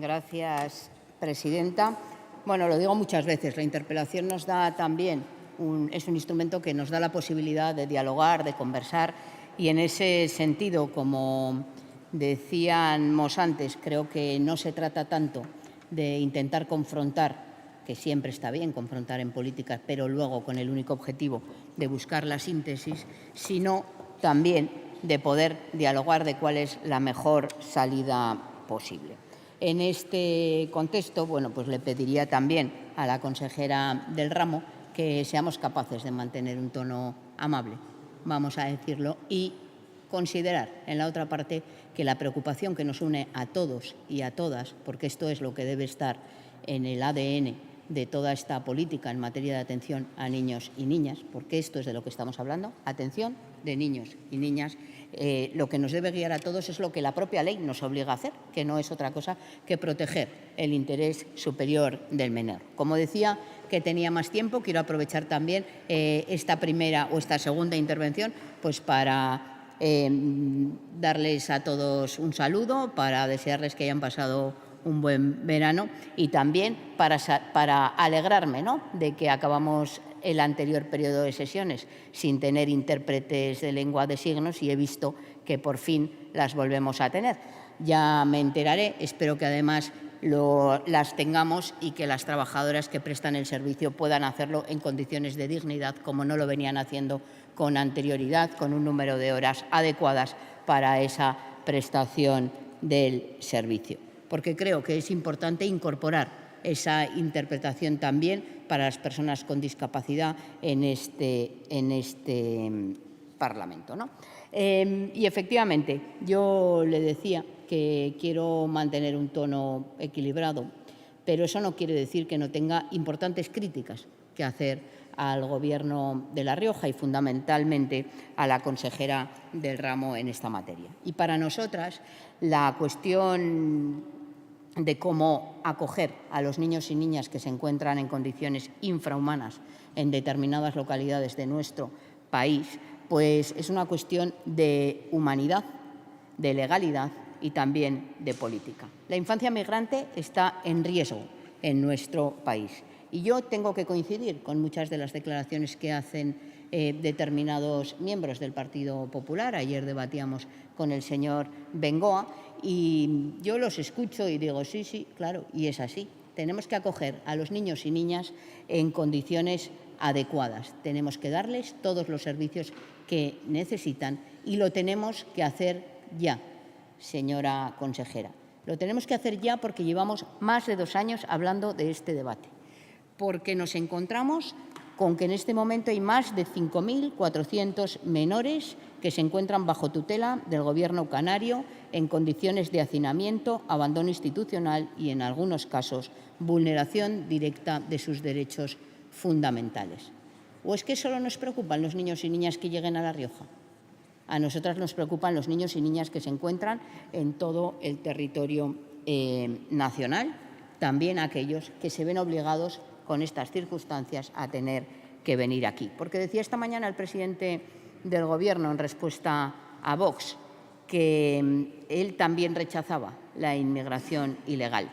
Gracias, presidenta. Bueno, lo digo muchas veces, la interpelación nos da también es un instrumento que nos da la posibilidad de dialogar, de conversar, y en ese sentido, como decíamos antes, creo que no se trata tanto de intentar confrontar, que siempre está bien confrontar en política, pero luego con el único objetivo de buscar la síntesis, sino también de poder dialogar de cuál es la mejor salida posible. En este contexto, bueno, pues le pediría también a la consejera del ramo que seamos capaces de mantener un tono amable, vamos a decirlo, y considerar en la otra parte que la preocupación que nos une a todos y a todas, porque esto es lo que debe estar en el ADN de toda esta política en materia de atención a niños y niñas, porque esto es de lo que estamos hablando, atención de niños y niñas. Lo que nos debe guiar a todos es lo que la propia ley nos obliga a hacer, que no es otra cosa que proteger el interés superior del menor. Como decía que tenía más tiempo, quiero aprovechar también esta primera o esta segunda intervención pues para darles a todos un saludo, para desearles que hayan pasado un buen verano y también para alegrarme, ¿no?, de que acabamos el anterior periodo de sesiones sin tener intérpretes de lengua de signos y he visto que por fin las volvemos a tener. Ya me enteraré, espero que además las tengamos y que las trabajadoras que prestan el servicio puedan hacerlo en condiciones de dignidad, como no lo venían haciendo con anterioridad, con un número de horas adecuadas para esa prestación del servicio. Porque creo que es importante incorporar esa interpretación también para las personas con discapacidad en este Parlamento, ¿no? Y efectivamente, yo le decía que quiero mantener un tono equilibrado, pero eso no quiere decir que no tenga importantes críticas que hacer al Gobierno de La Rioja y fundamentalmente a la consejera del ramo en esta materia. Y para nosotras la cuestión de cómo acoger a los niños y niñas que se encuentran en condiciones infrahumanas en determinadas localidades de nuestro país, pues es una cuestión de humanidad, de legalidad y también de política. La infancia migrante está en riesgo en nuestro país y yo tengo que coincidir con muchas de las declaraciones que hacen determinados miembros del Partido Popular. Ayer debatíamos con el señor Bengoa y yo los escucho y digo, sí, sí, claro, y es así. Tenemos que acoger a los niños y niñas en condiciones adecuadas. Tenemos que darles todos los servicios que necesitan y lo tenemos que hacer ya, señora consejera. Lo tenemos que hacer ya porque llevamos más de 2 años hablando de este debate, porque nos encontramos con que en este momento hay más de 5.400 menores que se encuentran bajo tutela del Gobierno canario en condiciones de hacinamiento, abandono institucional y, en algunos casos, vulneración directa de sus derechos fundamentales. ¿O es que solo nos preocupan los niños y niñas que lleguen a La Rioja? A nosotras nos preocupan los niños y niñas que se encuentran en todo el territorio nacional, también aquellos que se ven obligados con estas circunstancias a tener que venir aquí. Porque decía esta mañana el presidente del Gobierno en respuesta a Vox que él también rechazaba la inmigración ilegal.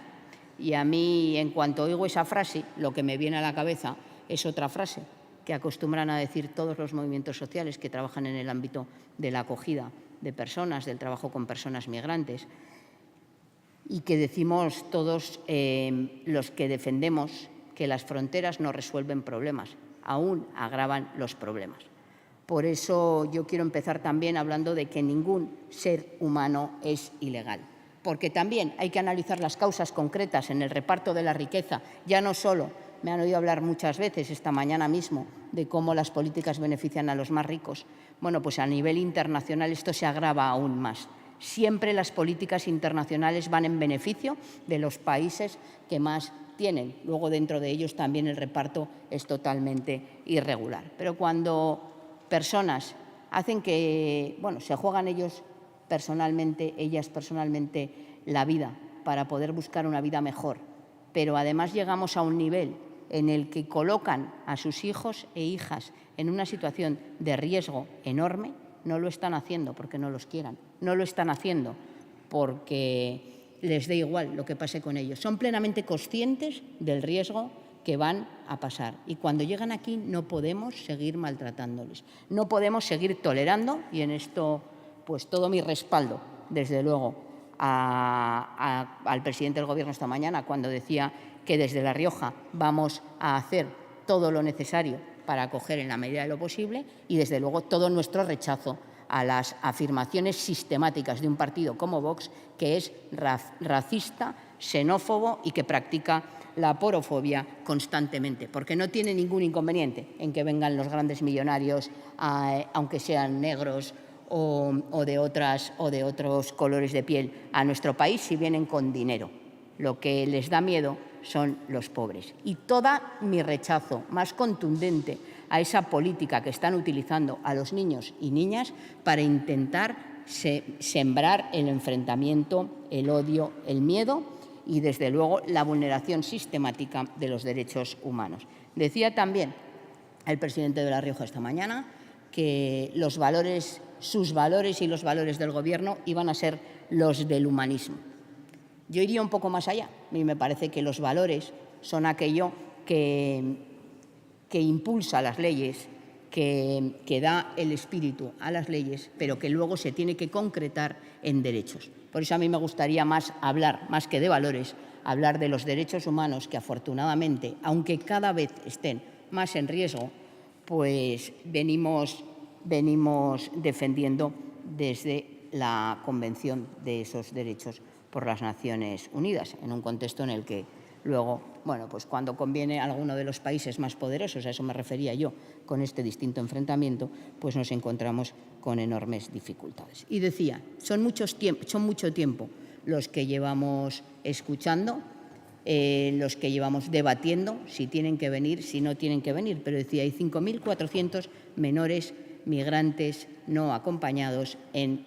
Y a mí, en cuanto oigo esa frase, lo que me viene a la cabeza es otra frase que acostumbran a decir todos los movimientos sociales que trabajan en el ámbito de la acogida de personas, del trabajo con personas migrantes, y que decimos todos los que defendemos que las fronteras no resuelven problemas, aún agravan los problemas. Por eso yo quiero empezar también hablando de que ningún ser humano es ilegal, porque también hay que analizar las causas concretas en el reparto de la riqueza, ya no solo, me han oído hablar muchas veces esta mañana mismo de cómo las políticas benefician a los más ricos. Bueno, pues a nivel internacional esto se agrava aún más. Siempre las políticas internacionales van en beneficio de los países que más tienen. Luego, dentro de ellos, también el reparto es totalmente irregular. Pero cuando personas hacen que, bueno, se juegan ellas personalmente la vida para poder buscar una vida mejor, pero además llegamos a un nivel en el que colocan a sus hijos e hijas en una situación de riesgo enorme, no lo están haciendo porque no los quieran, no lo están haciendo porque les dé igual lo que pase con ellos. Son plenamente conscientes del riesgo que van a pasar. Y cuando llegan aquí no podemos seguir maltratándoles. No podemos seguir tolerando, y en esto pues todo mi respaldo, desde luego, al presidente del Gobierno esta mañana cuando decía que desde La Rioja vamos a hacer todo lo necesario para acoger en la medida de lo posible, y desde luego todo nuestro rechazo a las afirmaciones sistemáticas de un partido como Vox, que es racista, xenófobo y que practica la porofobia constantemente, porque no tiene ningún inconveniente en que vengan los grandes millonarios, aunque sean negros o de otros colores de piel, a nuestro país si vienen con dinero. Lo que les da miedo son los pobres. Y todo mi rechazo más contundente a esa política que están utilizando a los niños y niñas para intentar sembrar el enfrentamiento, el odio, el miedo y, desde luego, la vulneración sistemática de los derechos humanos. Decía también el presidente de La Rioja esta mañana que sus valores y los valores del Gobierno iban a ser los del humanismo. Yo iría un poco más allá. A mí me parece que los valores son aquello que impulsa las leyes, que da el espíritu a las leyes, pero que luego se tiene que concretar en derechos. Por eso a mí me gustaría hablar, más que de valores, hablar de los derechos humanos que, afortunadamente, aunque cada vez estén más en riesgo, pues venimos defendiendo desde la Convención de esos derechos por las Naciones Unidas, en un contexto en el que luego, bueno, pues cuando conviene a alguno de los países más poderosos, a eso me refería yo con este distinto enfrentamiento, pues nos encontramos con enormes dificultades. Y decía, son mucho tiempo los que llevamos escuchando, los que llevamos debatiendo si tienen que venir, si no tienen que venir, pero decía, hay 5.400 menores migrantes no acompañados en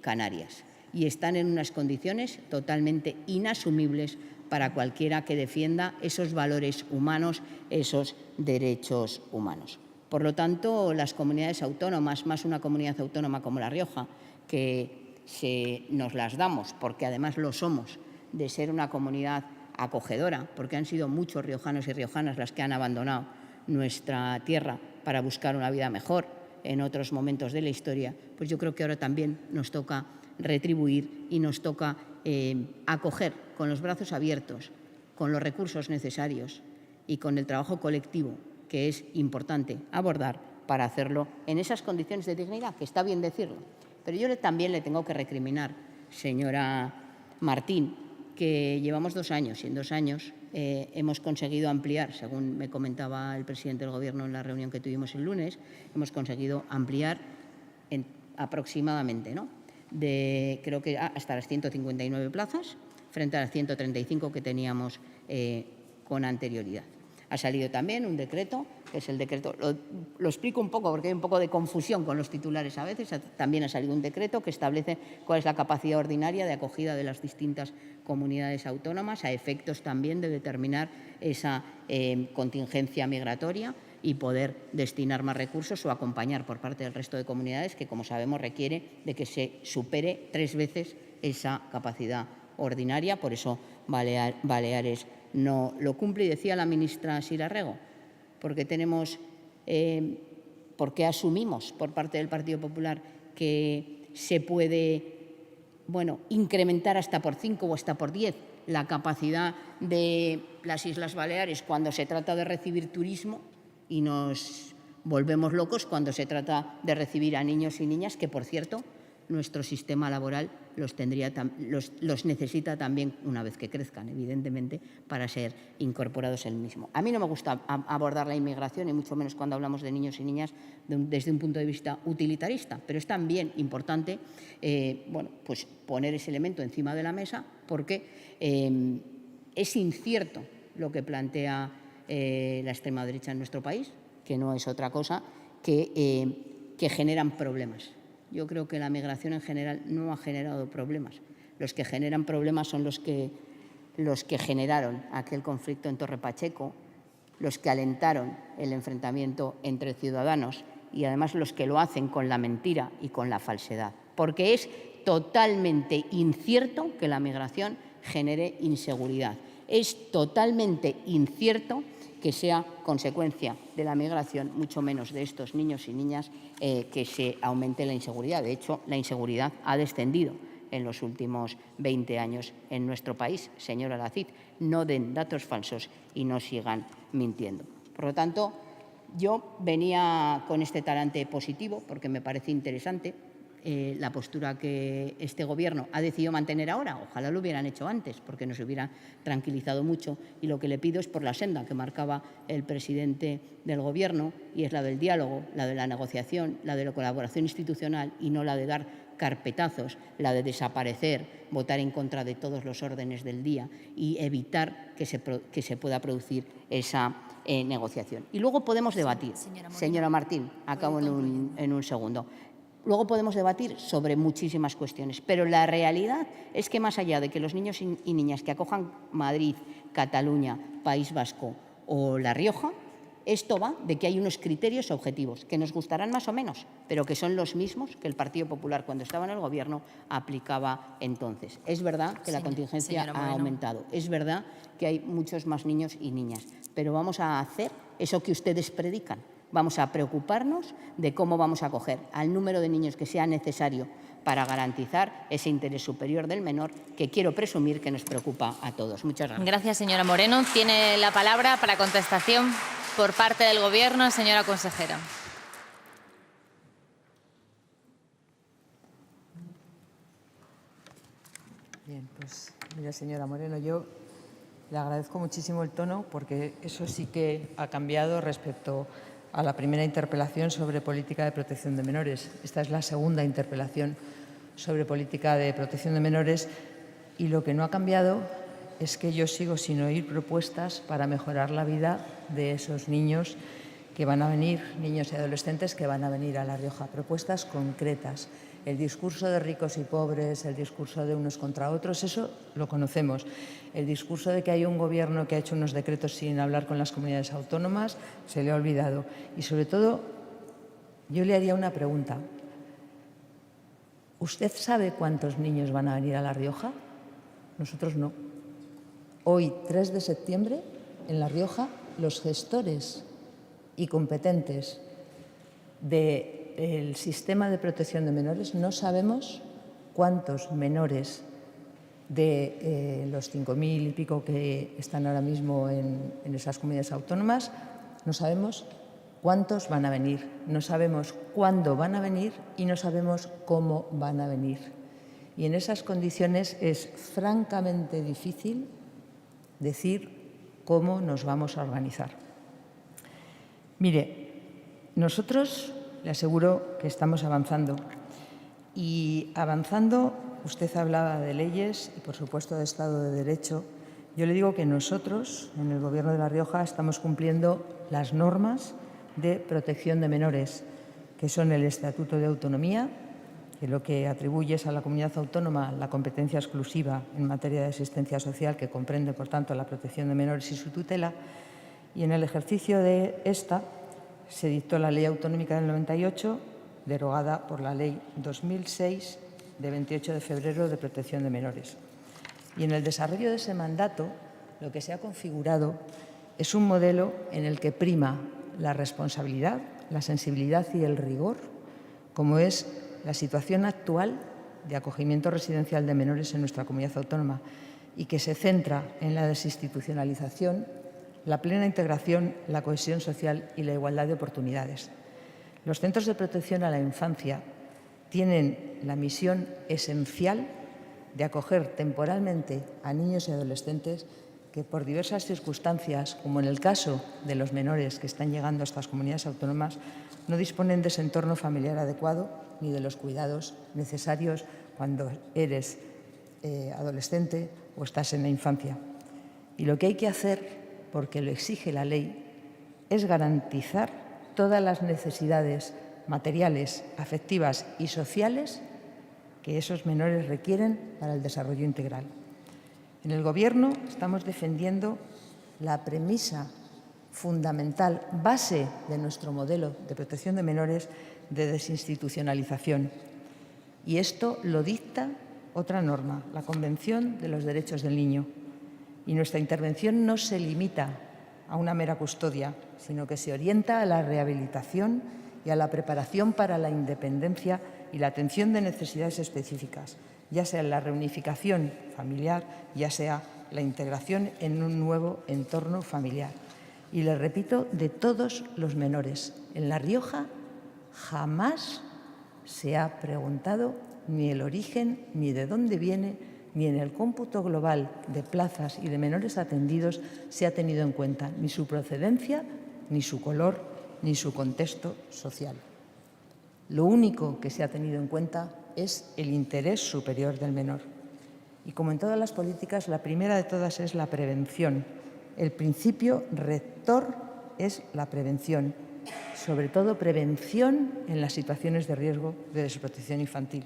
Canarias, y están en unas condiciones totalmente inasumibles para cualquiera que defienda esos valores humanos, esos derechos humanos. Por lo tanto, las comunidades autónomas, más una comunidad autónoma como La Rioja, que nos las damos, porque además lo somos, de ser una comunidad acogedora, porque han sido muchos riojanos y riojanas las que han abandonado nuestra tierra para buscar una vida mejor en otros momentos de la historia, pues yo creo que ahora también nos toca retribuir y nos toca acoger con los brazos abiertos, con los recursos necesarios y con el trabajo colectivo que es importante abordar para hacerlo en esas condiciones de dignidad, que está bien decirlo. Pero yo también le tengo que recriminar, señora Martín, que llevamos 2 años y en 2 años hemos conseguido ampliar, según me comentaba el presidente del Gobierno en la reunión que tuvimos el lunes, hemos conseguido ampliar aproximadamente, ¿no?, creo que hasta las 159 plazas, frente a las 135 que teníamos con anterioridad. Ha salido también un decreto, que es el decreto, lo explico un poco porque hay un poco de confusión con los titulares a veces, también ha salido un decreto que establece cuál es la capacidad ordinaria de acogida de las distintas comunidades autónomas, a efectos también de determinar esa contingencia migratoria y poder destinar más recursos o acompañar por parte del resto de comunidades que, como sabemos, requiere de que se supere 3 veces esa capacidad ordinaria. Por eso Baleares no lo cumple. Y decía la ministra Sirarrego, porque asumimos por parte del Partido Popular que se puede incrementar hasta por 5 o hasta por 10 la capacidad de las Islas Baleares cuando se trata de recibir turismo, y nos volvemos locos cuando se trata de recibir a niños y niñas que, por cierto, nuestro sistema laboral los necesita también una vez que crezcan, evidentemente, para ser incorporados en el mismo. A mí no me gusta abordar la inmigración, y mucho menos cuando hablamos de niños y niñas, desde un punto de vista utilitarista, pero es también importante pues poner ese elemento encima de la mesa, porque es incierto lo que plantea la extrema derecha en nuestro país, que no es otra cosa que generan problemas. Yo creo que la migración en general no ha generado problemas. Los que generan problemas son los que generaron aquel conflicto en Torre Pacheco, los que alentaron el enfrentamiento entre ciudadanos y además los que lo hacen con la mentira y con la falsedad. Porque es totalmente incierto que la migración genere inseguridad. Es totalmente incierto que sea consecuencia de la migración, mucho menos de estos niños y niñas, que se aumente la inseguridad. De hecho, la inseguridad ha descendido en los últimos 20 años en nuestro país. Señora Lacid, no den datos falsos y no sigan mintiendo. Por lo tanto, yo venía con este talante positivo porque me parece interesante la postura que este Gobierno ha decidido mantener ahora. Ojalá lo hubieran hecho antes, porque nos hubiera tranquilizado mucho. Y lo que le pido es por la senda que marcaba el presidente del Gobierno, y es la del diálogo, la de la negociación, la de la colaboración institucional, y no la de dar carpetazos, la de desaparecer, votar en contra de todos los órdenes del día y evitar que se pueda producir esa negociación. Y luego podemos debatir. Señora Martín, acabo en un segundo. Luego podemos debatir sobre muchísimas cuestiones, pero la realidad es que más allá de que los niños y niñas que acojan Madrid, Cataluña, País Vasco o La Rioja, esto va de que hay unos criterios objetivos que nos gustarán más o menos, pero que son los mismos que el Partido Popular, cuando estaba en el Gobierno, aplicaba entonces. Es verdad que la contingencia ha aumentado, es verdad que hay muchos más niños y niñas, pero vamos a hacer eso que ustedes predican. Vamos a preocuparnos de cómo vamos a acoger al número de niños que sea necesario para garantizar ese interés superior del menor, que quiero presumir que nos preocupa a todos. Muchas gracias. Gracias, señora Moreno. Tiene la palabra para contestación por parte del Gobierno, señora consejera. Bien, pues mira, señora Moreno, yo le agradezco muchísimo el tono, porque eso sí que ha cambiado respecto a la primera interpelación sobre política de protección de menores. Esta es la segunda interpelación sobre política de protección de menores, y lo que no ha cambiado es que yo sigo sin oír propuestas para mejorar la vida de esos niños que van a venir, niños y adolescentes que van a venir a La Rioja. Propuestas concretas. El discurso de ricos y pobres, el discurso de unos contra otros, eso lo conocemos. El discurso de que hay un Gobierno que ha hecho unos decretos sin hablar con las comunidades autónomas, se le ha olvidado. Y sobre todo, yo le haría una pregunta. ¿Usted sabe cuántos niños van a venir a La Rioja? Nosotros no. Hoy, 3 de septiembre, en La Rioja, los gestores y competentes del sistema de protección de menores no sabemos cuántos menores de los 5.000 y pico que están ahora mismo en esas comunidades autónomas, no sabemos cuántos van a venir, no sabemos cuándo van a venir y no sabemos cómo van a venir. Y en esas condiciones es francamente difícil decir cómo nos vamos a organizar. Mire, nosotros le aseguro que estamos avanzando. Y avanzando, usted hablaba de leyes y, por supuesto, de Estado de Derecho. Yo le digo que nosotros, en el Gobierno de La Rioja, estamos cumpliendo las normas de protección de menores, que son el Estatuto de Autonomía, que lo que atribuye es a la comunidad autónoma la competencia exclusiva en materia de asistencia social, que comprende, por tanto, la protección de menores y su tutela. Y en el ejercicio de esta se dictó la Ley Autonómica del 98, derogada por la Ley 2006 de 28 de febrero de protección de menores. Y en el desarrollo de ese mandato, lo que se ha configurado es un modelo en el que prima la responsabilidad, la sensibilidad y el rigor, como es la situación actual de acogimiento residencial de menores en nuestra comunidad autónoma, y que se centra en la desinstitucionalización, la plena integración, la cohesión social y la igualdad de oportunidades. Los centros de protección a la infancia tienen la misión esencial de acoger temporalmente a niños y adolescentes que, por diversas circunstancias, como en el caso de los menores que están llegando a estas comunidades autónomas, no disponen de ese entorno familiar adecuado ni de los cuidados necesarios cuando eres adolescente o estás en la infancia. Y lo que hay que hacer, porque lo exige la ley, es garantizar todas las necesidades materiales, afectivas y sociales que esos menores requieren para el desarrollo integral. En el Gobierno estamos defendiendo la premisa fundamental, base de nuestro modelo de protección de menores, de desinstitucionalización. Y esto lo dicta otra norma, la Convención de los Derechos del Niño. Y nuestra intervención no se limita a una mera custodia, sino que se orienta a la rehabilitación y a la preparación para la independencia y la atención de necesidades específicas, ya sea la reunificación familiar, ya sea la integración en un nuevo entorno familiar. Y les repito, de todos los menores. En La Rioja jamás se ha preguntado ni el origen, ni de dónde viene, ni en el cómputo global de plazas y de menores atendidos se ha tenido en cuenta ni su procedencia, ni su color, ni su contexto social. Lo único que se ha tenido en cuenta es el interés superior del menor. Y como en todas las políticas, la primera de todas es la prevención. El principio rector es la prevención, sobre todo prevención en las situaciones de riesgo de desprotección infantil.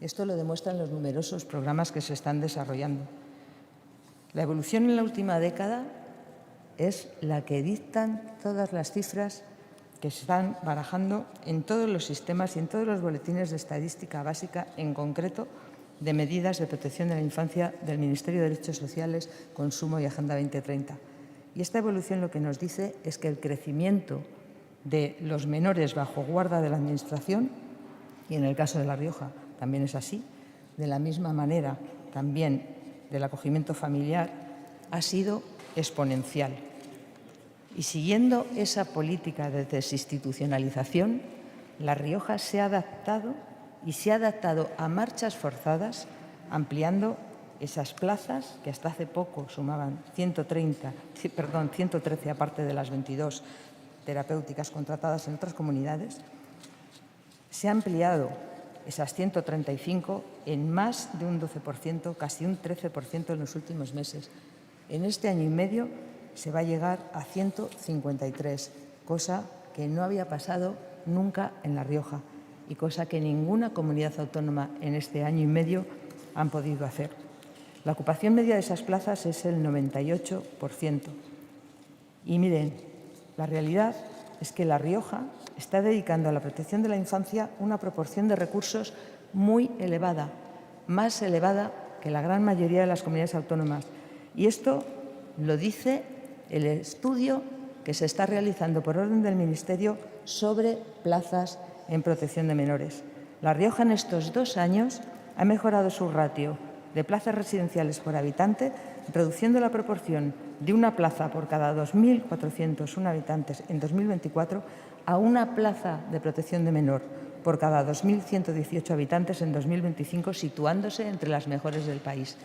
Esto lo demuestran los numerosos programas que se están desarrollando. La evolución en la última década es la que dictan todas las cifras que se están barajando en todos los sistemas y en todos los boletines de estadística básica, en concreto de medidas de protección de la infancia del Ministerio de Derechos Sociales, Consumo y Agenda 2030. Y esta evolución lo que nos dice es que el crecimiento de los menores bajo guarda de la Administración, y en el caso de La Rioja también es así, de la misma manera también del acogimiento familiar, ha sido exponencial. Y siguiendo esa política de desinstitucionalización, La Rioja se ha adaptado a marchas forzadas, ampliando esas plazas que hasta hace poco sumaban 113, aparte de las 22 terapéuticas contratadas en otras comunidades. Se ha ampliado esas 135 en más de un 12%, casi un 13% en los últimos meses. En este año y medio se va a llegar a 153, cosa que no había pasado nunca en La Rioja y cosa que ninguna comunidad autónoma en este año y medio han podido hacer. La ocupación media de esas plazas es el 98%. Y miren, la realidad es que La Rioja está dedicando a la protección de la infancia una proporción de recursos muy elevada, más elevada que la gran mayoría de las comunidades autónomas. Y esto lo dice el estudio que se está realizando por orden del Ministerio sobre plazas en protección de menores. La Rioja en estos 2 años ha mejorado su ratio de plazas residenciales por habitante, reduciendo la proporción de una plaza por cada 2.401 habitantes en 2024 a una plaza de protección de menor por cada 2.118 habitantes en 2025, situándose entre las mejores del país.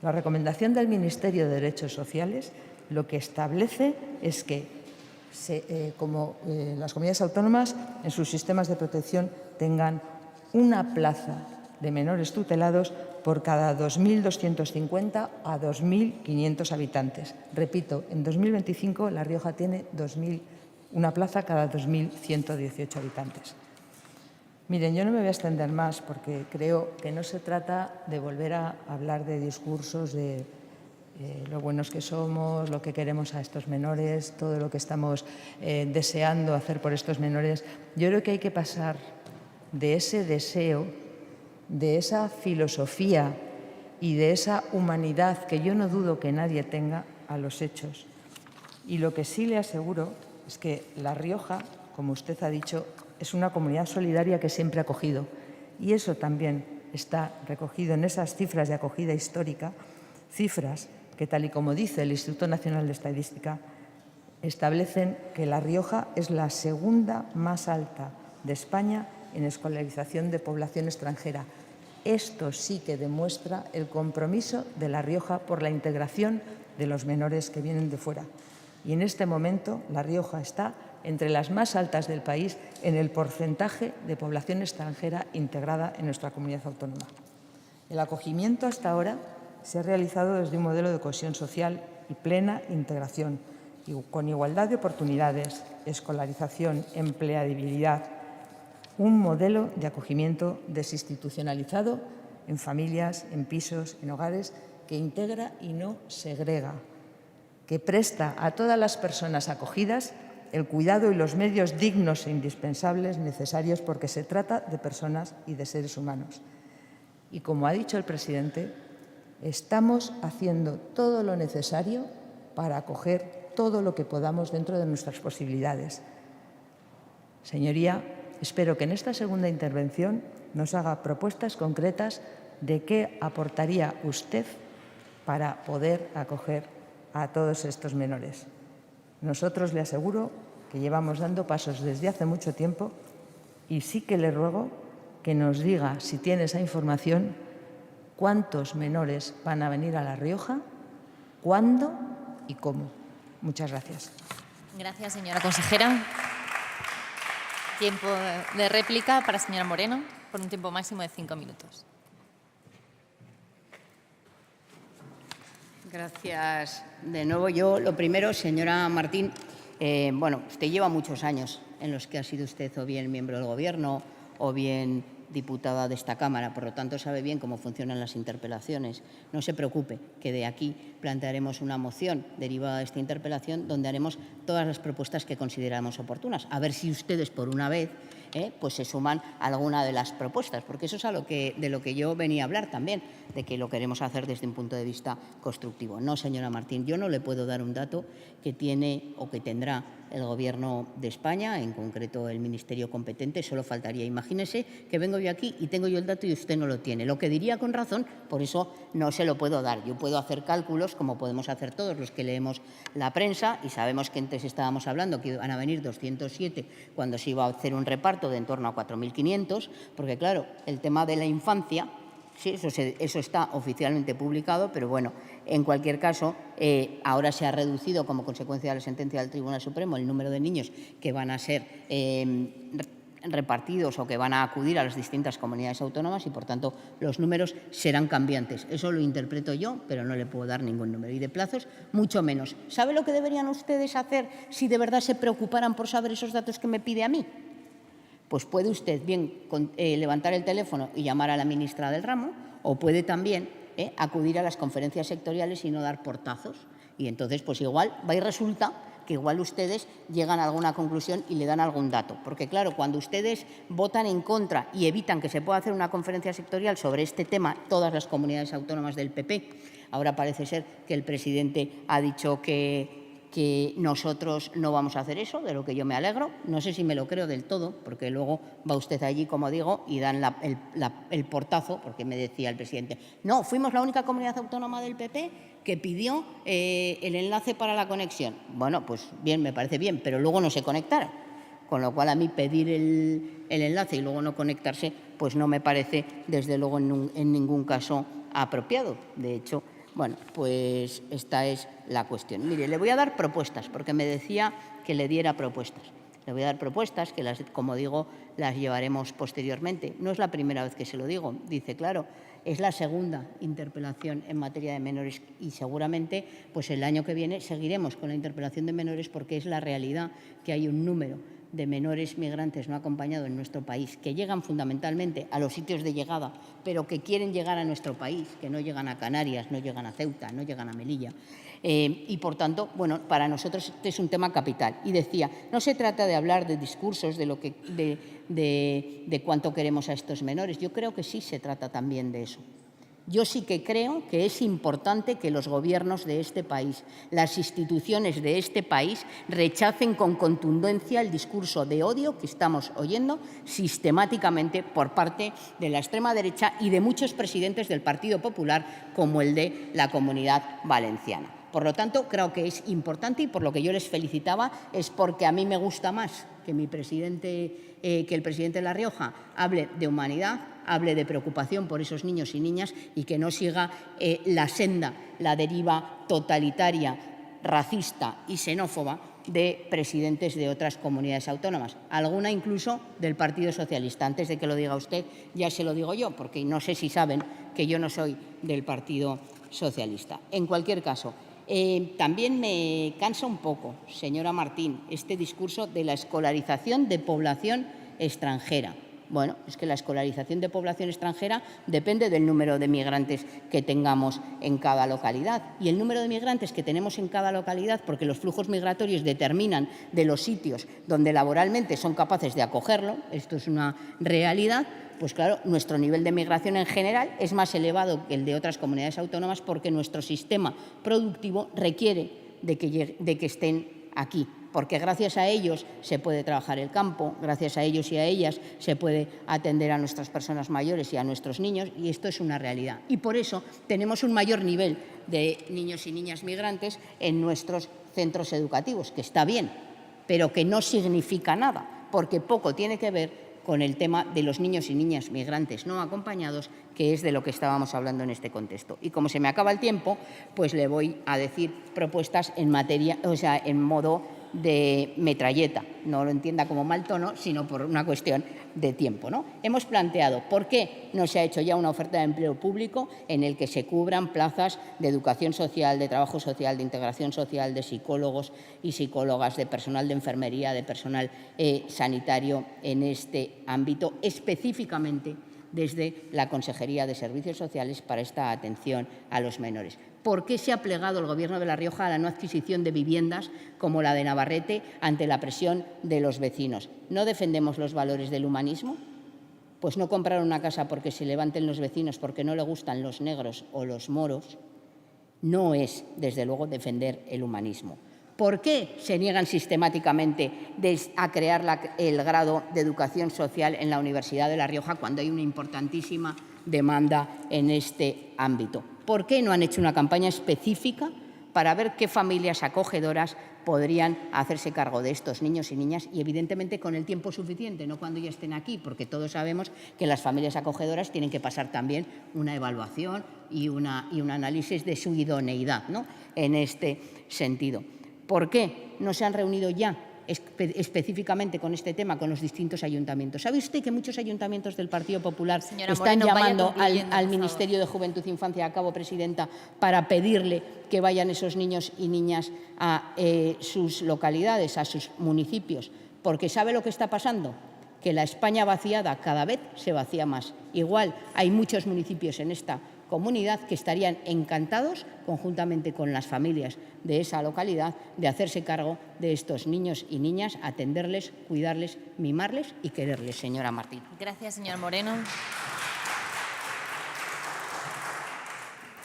La recomendación del Ministerio de Derechos Sociales lo que establece es que las comunidades autónomas en sus sistemas de protección tengan una plaza de menores tutelados por cada 2.250 a 2.500 habitantes. Repito, en 2025 La Rioja tiene una plaza cada 2.118 habitantes. Miren, yo no me voy a extender más porque creo que no se trata de volver a hablar de discursos de lo buenos que somos, lo que queremos a estos menores, todo lo que estamos deseando hacer por estos menores. Yo creo que hay que pasar de ese deseo, de esa filosofía y de esa humanidad que yo no dudo que nadie tenga, a los hechos. Y lo que sí le aseguro es que La Rioja, como usted ha dicho, es una comunidad solidaria que siempre ha acogido. Y eso también está recogido en esas cifras de acogida histórica, cifras que, tal y como dice el Instituto Nacional de Estadística, establecen que La Rioja es la segunda más alta de España en escolarización de población extranjera. Esto sí que demuestra el compromiso de La Rioja por la integración de los menores que vienen de fuera. Y en este momento La Rioja está entre las más altas del país en el porcentaje de población extranjera integrada en nuestra comunidad autónoma. El acogimiento hasta ahora se ha realizado desde un modelo de cohesión social y plena integración, con igualdad de oportunidades, escolarización, empleabilidad, un modelo de acogimiento desinstitucionalizado en familias, en pisos, en hogares, que integra y no segrega, que presta a todas las personas acogidas el cuidado y los medios dignos e indispensables necesarios, porque se trata de personas y de seres humanos. Y como ha dicho el presidente, estamos haciendo todo lo necesario para acoger todo lo que podamos dentro de nuestras posibilidades. Señoría, espero que en esta segunda intervención nos haga propuestas concretas de qué aportaría usted para poder acoger a todos estos menores. Nosotros le aseguro que llevamos dando pasos desde hace mucho tiempo y sí que le ruego que nos diga, si tiene esa información, cuántos menores van a venir a La Rioja, cuándo y cómo. Muchas gracias. Gracias, señora consejera. Tiempo de réplica para señora Moreno, por un tiempo máximo de 5 minutos. Gracias. De nuevo, yo lo primero, señora Martín, bueno, usted lleva muchos años en los que ha sido usted o bien miembro del Gobierno o bien diputada de esta Cámara, por lo tanto sabe bien cómo funcionan las interpelaciones. No se preocupe, que de aquí plantearemos una moción derivada de esta interpelación donde haremos todas las propuestas que consideramos oportunas. A ver si ustedes, por una vez, pues se suman a alguna de las propuestas, porque eso es de lo que yo venía a hablar también, de que lo queremos hacer desde un punto de vista constructivo. No, señora Martín, yo no le puedo dar un dato que tiene o que tendrá el Gobierno de España, en concreto el Ministerio competente, solo faltaría. Imagínese que vengo yo aquí y tengo yo el dato y usted no lo tiene. Lo que diría con razón, por eso no se lo puedo dar. Yo puedo hacer cálculos, como podemos hacer todos los que leemos la prensa, y sabemos que antes estábamos hablando que iban a venir 207 cuando se iba a hacer un reparto de en torno a 4.500, porque claro, el tema de la infancia, sí, eso está oficialmente publicado, pero bueno, en cualquier caso, ahora se ha reducido como consecuencia de la sentencia del Tribunal Supremo el número de niños que van a ser repartidos o que van a acudir a las distintas comunidades autónomas y, por tanto, los números serán cambiantes. Eso lo interpreto yo, pero no le puedo dar ningún número. Y de plazos, mucho menos. ¿Sabe lo que deberían ustedes hacer si de verdad se preocuparan por saber esos datos que me pide a mí? Pues puede usted bien levantar el teléfono y llamar a la ministra del ramo, o puede también acudir a las conferencias sectoriales y no dar portazos. Y entonces, pues igual va y resulta que igual ustedes llegan a alguna conclusión y le dan algún dato. Porque, claro, cuando ustedes votan en contra y evitan que se pueda hacer una conferencia sectorial sobre este tema, todas las comunidades autónomas del PP, ahora parece ser que el presidente ha dicho que nosotros no vamos a hacer eso, de lo que yo me alegro. No sé si me lo creo del todo, porque luego va usted allí, como digo, y dan el portazo, porque me decía el presidente, no, fuimos la única comunidad autónoma del PP que pidió el enlace para la conexión. Bueno, pues bien, me parece bien, pero luego no se conectaron. Con lo cual, a mí pedir el enlace y luego no conectarse, pues no me parece, desde luego, en ningún caso apropiado. De hecho, bueno, pues esta es la cuestión. Mire, le voy a dar propuestas, porque me decía que le diera propuestas. Le voy a dar propuestas que, como digo, las llevaremos posteriormente. No es la primera vez que se lo digo. Dice, claro, es la segunda interpelación en materia de menores y seguramente pues el año que viene seguiremos con la interpelación de menores, porque es la realidad que hay un número de menores migrantes no acompañados en nuestro país, que llegan fundamentalmente a los sitios de llegada, pero que quieren llegar a nuestro país, que no llegan a Canarias, no llegan a Ceuta, no llegan a Melilla. Y, por tanto, bueno, para nosotros este es un tema capital. Y decía, no se trata de hablar de discursos, de cuánto queremos a estos menores. Yo creo que sí se trata también de eso. Yo sí que creo que es importante que los gobiernos de este país, las instituciones de este país, rechacen con contundencia el discurso de odio que estamos oyendo sistemáticamente por parte de la extrema derecha y de muchos presidentes del Partido Popular, como el de la Comunidad Valenciana. Por lo tanto, creo que es importante, y por lo que yo les felicitaba es porque a mí me gusta más que el presidente de La Rioja hable de humanidad, hable de preocupación por esos niños y niñas, y que no siga la senda, la deriva totalitaria, racista y xenófoba de presidentes de otras comunidades autónomas, alguna incluso del Partido Socialista. Antes de que lo diga usted, ya se lo digo yo, porque no sé si saben que yo no soy del Partido Socialista. En cualquier caso, también me cansa un poco, señora Martín, este discurso de la escolarización de población extranjera. Bueno, es que la escolarización de población extranjera depende del número de migrantes que tengamos en cada localidad. Y el número de migrantes que tenemos en cada localidad, porque los flujos migratorios determinan de los sitios donde laboralmente son capaces de acogerlo, esto es una realidad, pues claro, nuestro nivel de migración en general es más elevado que el de otras comunidades autónomas porque nuestro sistema productivo requiere de que estén aquí, porque gracias a ellos se puede trabajar el campo, gracias a ellos y a ellas se puede atender a nuestras personas mayores y a nuestros niños, y esto es una realidad. Y por eso tenemos un mayor nivel de niños y niñas migrantes en nuestros centros educativos, que está bien, pero que no significa nada, porque poco tiene que ver con el tema de los niños y niñas migrantes no acompañados, que es de lo que estábamos hablando en este contexto. Y como se me acaba el tiempo, pues le voy a decir propuestas en materia, o sea, en modo de metralleta. No lo entienda como mal tono, sino por una cuestión de tiempo, ¿no? Hemos planteado por qué no se ha hecho ya una oferta de empleo público en el que se cubran plazas de educación social, de trabajo social, de integración social, de psicólogos y psicólogas, de personal de enfermería, de personal sanitario en este ámbito, específicamente desde la Consejería de Servicios Sociales para esta atención a los menores. ¿Por qué se ha plegado el Gobierno de La Rioja a la no adquisición de viviendas como la de Navarrete ante la presión de los vecinos? ¿No defendemos los valores del humanismo? Pues no comprar una casa porque se levanten los vecinos porque no le gustan los negros o los moros no es, desde luego, defender el humanismo. ¿Por qué se niegan sistemáticamente a crear el grado de Educación Social en la Universidad de La Rioja cuando hay una importantísima demanda en este ámbito? ¿Por qué no han hecho una campaña específica para ver qué familias acogedoras podrían hacerse cargo de estos niños y niñas y, evidentemente, con el tiempo suficiente, no cuando ya estén aquí, porque todos sabemos que las familias acogedoras tienen que pasar también una evaluación y un análisis de su idoneidad, ¿no?, en este sentido? ¿Por qué no se han reunido ya específicamente con este tema con los distintos ayuntamientos? ¿Sabe usted que muchos ayuntamientos del Partido Popular están llamando al Ministerio de Juventud e Infancia, acabo, presidenta, para pedirle que vayan esos niños y niñas a sus localidades, a sus municipios? Porque ¿sabe lo que está pasando? Que la España vaciada cada vez se vacía más. Igual hay muchos municipios en esta comunidad que estarían encantados, conjuntamente con las familias de esa localidad, de hacerse cargo de estos niños y niñas, atenderles, cuidarles, mimarles y quererles, señora Martín. Gracias, señor Moreno.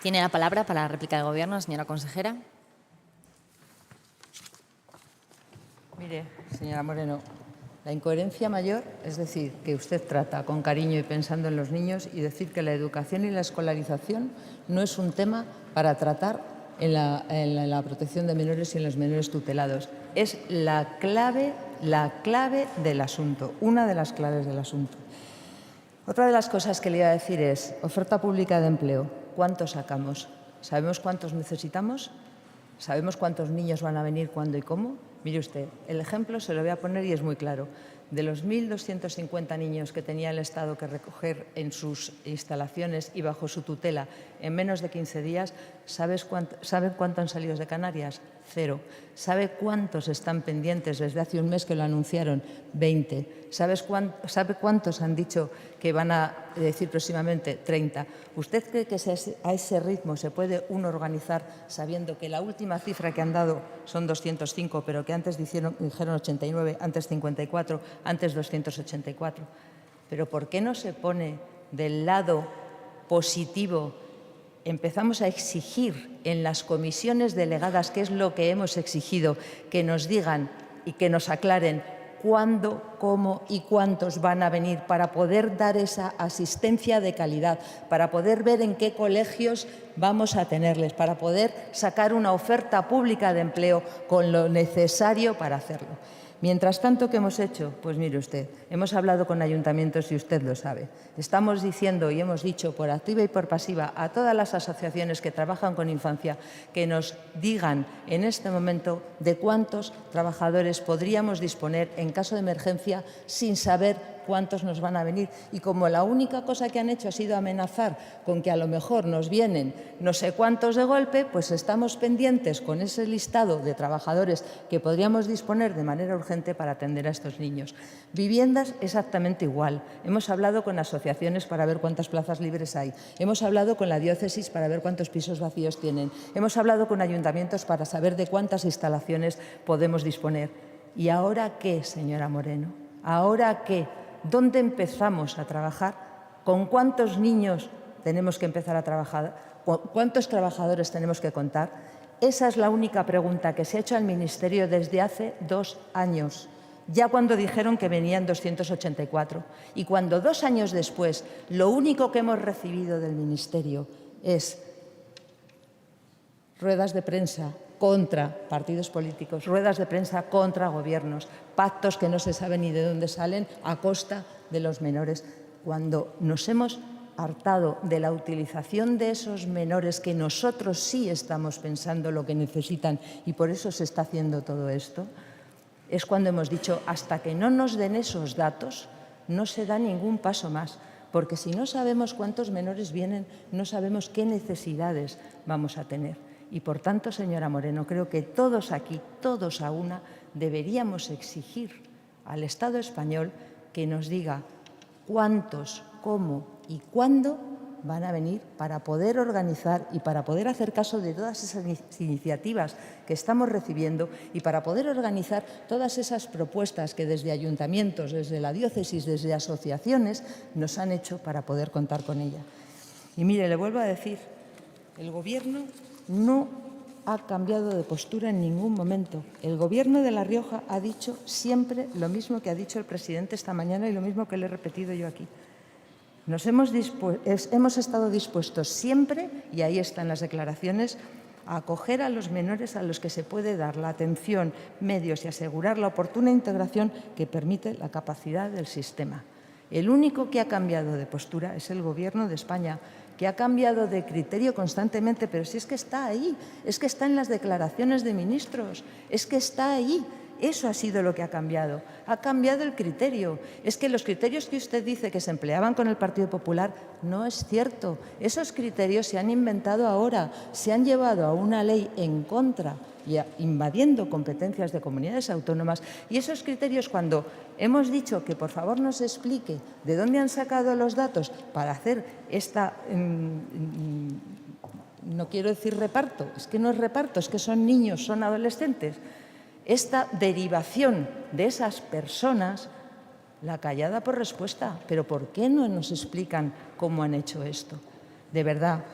Tiene la palabra para la réplica del Gobierno, señora consejera. Mire, señora Moreno, la incoherencia mayor es decir que usted trata con cariño y pensando en los niños y decir que la educación y la escolarización no es un tema para tratar en la protección de menores y en los menores tutelados. Es la clave del asunto, una de las claves del asunto. Otra de las cosas que le iba a decir es oferta pública de empleo. ¿Cuántos sacamos? ¿Sabemos cuántos necesitamos? ¿Sabemos cuántos niños van a venir, cuándo y cómo? Mire usted, el ejemplo se lo voy a poner y es muy claro. De los 1.250 niños que tenía el Estado que recoger en sus instalaciones y bajo su tutela en menos de 15 días, ¿sabe cuántos han salido de Canarias? 0. ¿Sabe cuántos están pendientes desde hace un mes que lo anunciaron? 20. ¿Sabe cuántos han dicho que van a decir próximamente? 30. ¿Usted cree que a ese ritmo se puede uno organizar sabiendo que la última cifra que han dado son 205, pero que antes dijeron 89, antes 54, antes 284? ¿Pero por qué no se pone del lado positivo? Empezamos a exigir en las comisiones delegadas, que es lo que hemos exigido, que nos digan y que nos aclaren cuándo, cómo y cuántos van a venir para poder dar esa asistencia de calidad, para poder ver en qué colegios vamos a tenerles, para poder sacar una oferta pública de empleo con lo necesario para hacerlo. Mientras tanto, ¿qué hemos hecho? Pues mire usted, hemos hablado con ayuntamientos y usted lo sabe. Estamos diciendo y hemos dicho por activa y por pasiva a todas las asociaciones que trabajan con infancia que nos digan en este momento de cuántos trabajadores podríamos disponer en caso de emergencia sin saber cuántos nos van a venir. Y como la única cosa que han hecho ha sido amenazar con que a lo mejor nos vienen no sé cuántos de golpe, pues estamos pendientes con ese listado de trabajadores que podríamos disponer de manera urgente para atender a estos niños. Viviendas exactamente igual. Hemos hablado con asociaciones para ver cuántas plazas libres hay. Hemos hablado con la diócesis para ver cuántos pisos vacíos tienen. Hemos hablado con ayuntamientos para saber de cuántas instalaciones podemos disponer. ¿Y ahora qué, señora Moreno? ¿Ahora qué? ¿Dónde empezamos a trabajar? ¿Con cuántos niños tenemos que empezar a trabajar? ¿Cuántos trabajadores tenemos que contar? Esa es la única pregunta que se ha hecho al Ministerio desde hace 2 años. Ya cuando dijeron que venían 284. Y cuando 2 años después lo único que hemos recibido del Ministerio es ruedas de prensa contra partidos políticos, ruedas de prensa contra gobiernos, pactos que no se sabe ni de dónde salen a costa de los menores. Cuando nos hemos hartado de la utilización de esos menores que nosotros sí estamos pensando lo que necesitan y por eso se está haciendo todo esto, es cuando hemos dicho, hasta que no nos den esos datos, no se da ningún paso más, porque si no sabemos cuántos menores vienen, no sabemos qué necesidades vamos a tener. Y, por tanto, señora Moreno, creo que todos aquí, todos a una, deberíamos exigir al Estado español que nos diga cuántos, cómo y cuándo van a venir para poder organizar y para poder hacer caso de todas esas iniciativas que estamos recibiendo y para poder organizar todas esas propuestas que desde ayuntamientos, desde la diócesis, desde asociaciones nos han hecho para poder contar con ella. Y mire, le vuelvo a decir, el Gobierno no ha cambiado de postura en ningún momento. El Gobierno de La Rioja ha dicho siempre lo mismo que ha dicho el presidente esta mañana y lo mismo que le he repetido yo aquí. Hemos estado dispuestos siempre, y ahí están las declaraciones, a acoger a los menores a los que se puede dar la atención, medios y asegurar la oportuna integración que permite la capacidad del sistema. El único que ha cambiado de postura es el Gobierno de España, que ha cambiado de criterio constantemente, pero si es que está ahí, es que está en las declaraciones de ministros, es que está ahí. Eso ha sido lo que ha cambiado el criterio. Es que los criterios que usted dice que se empleaban con el Partido Popular no es cierto. Esos criterios se han inventado ahora, se han llevado a una ley en contra y invadiendo competencias de comunidades autónomas. Y esos criterios, cuando hemos dicho que por favor nos explique de dónde han sacado los datos para hacer esta... no quiero decir reparto, es que no es reparto, es que son niños, son adolescentes. Esta derivación de esas personas, la callada por respuesta. ¿Pero por qué no nos explican cómo han hecho esto? De verdad,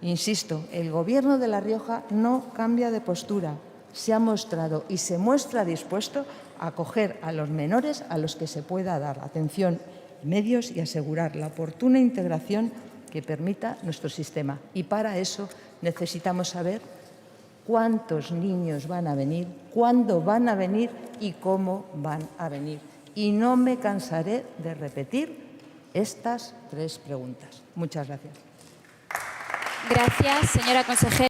insisto, el Gobierno de La Rioja no cambia de postura. Se ha mostrado y se muestra dispuesto a acoger a los menores a los que se pueda dar atención, medios y asegurar la oportuna integración que permita nuestro sistema. Y para eso necesitamos saber cuántos niños van a venir, cuándo van a venir y cómo van a venir. Y no me cansaré de repetir estas 3 preguntas. Muchas gracias. Gracias, señora consejera.